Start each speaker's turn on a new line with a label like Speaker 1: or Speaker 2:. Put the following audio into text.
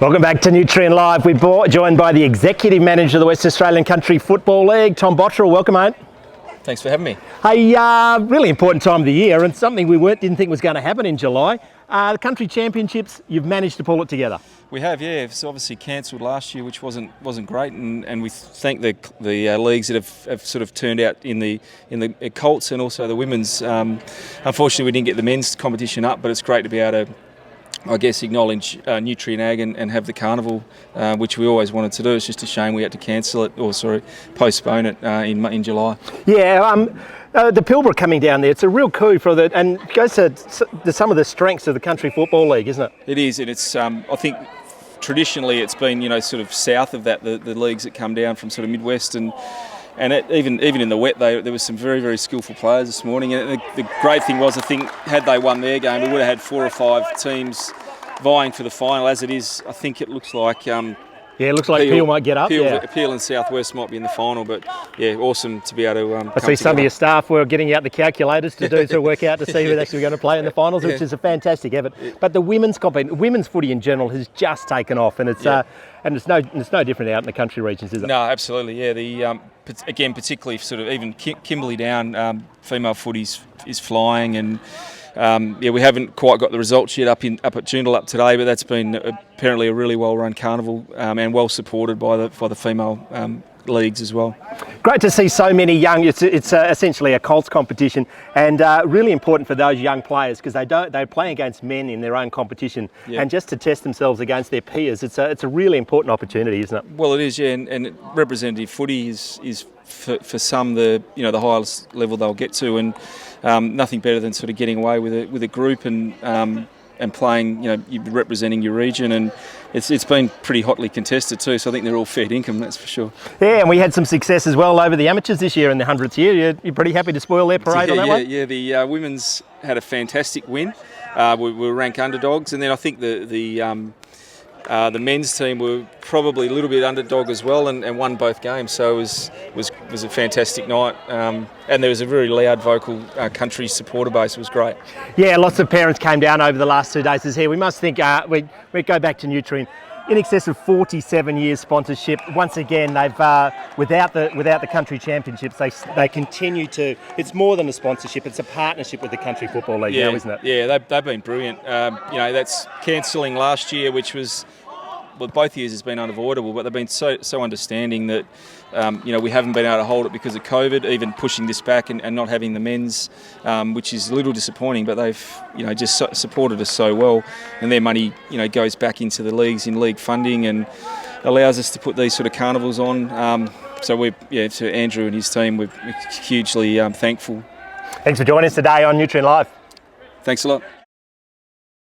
Speaker 1: Welcome back to Nutrien Live. We're joined by the Executive Manager of the West Australian Country Football League, Tom Bottrell. Welcome, mate.
Speaker 2: Thanks for having me.
Speaker 1: Hey, really important time of the year and something we didn't think was going to happen in July. The Country Championships, you've managed to pull it together.
Speaker 2: We have, yeah. It's obviously cancelled last year, which wasn't great, and we thank the leagues that have sort of turned out in the Colts and also the women's. Unfortunately, we didn't get the men's competition up, but it's great to be able to, I guess, acknowledge Nutrien Ag and have the carnival, which we always wanted to do. It's just a shame we had to cancel it, postpone it in July.
Speaker 1: Yeah, the Pilbara coming down there, it's a real coup for the, and it goes to some of the strengths of the Country Football League, isn't it?
Speaker 2: It is, and it's, I think, traditionally it's been, sort of south of that, the leagues that come down from sort of Midwest and even in the wet, there was some very, very skillful players this morning. And the great thing was, I think, had they won their game, we would have had 4 or 5 teams vying for the final. As it is, I think it looks like...
Speaker 1: it looks like Peel might get up.
Speaker 2: Peel and Southwest might be in the final, but yeah, awesome to be able to.
Speaker 1: I see some of your staff were getting out the calculators to work out to see who's actually going to play in the finals, which is a fantastic effort. But the women's footy in general has just taken off, and it's no different out in the country regions, is it?
Speaker 2: No, absolutely. Yeah, again, particularly sort of even Kimberley down, female footy is flying, and. We haven't quite got the results yet up at Joondalup today, but that's been apparently a really well-run carnival and well supported by the female leagues as well.
Speaker 1: Great to see so many young. It's essentially a Colts competition, and really important for those young players because they're playing against men in their own competition, and just to test themselves against their peers. It's a really important opportunity, isn't it?
Speaker 2: Well, it is, yeah, and representative footy is for some the highest level they'll get to, and nothing better than sort of getting away with a group and playing. You're representing your region, and it's been pretty hotly contested too. So I think they're all fair income, that's for sure. Yeah,
Speaker 1: and we had some success as well over the amateurs this year in the 100th year. You're pretty happy to spoil their parade on that one?
Speaker 2: Yeah, the women's had a fantastic win. We were ranked underdogs, and then I think the men's team were probably a little bit underdog as well, and won both games. So it was a fantastic night, and there was a very loud, vocal country supporter base. It was great. Yeah,
Speaker 1: lots of parents came down over the last 2 days to see. We must think we go back to Nutrien. In excess of 47 years sponsorship. Once again, they've without the country championships, they continue to. It's more than a sponsorship; it's a partnership with the Country Football League now, isn't it?
Speaker 2: Yeah, they've been brilliant. That's cancelling last year, which was. Well, both years has been unavoidable, but they've been so understanding that we haven't been able to hold it because of COVID, even pushing this back and not having the men's, which is a little disappointing. But they've just supported us so well, and their money goes back into the leagues in league funding and allows us to put these sort of carnivals on. So to Andrew and his team, we're hugely thankful.
Speaker 1: Thanks for joining us today on Nutrien Live.
Speaker 2: Thanks a lot.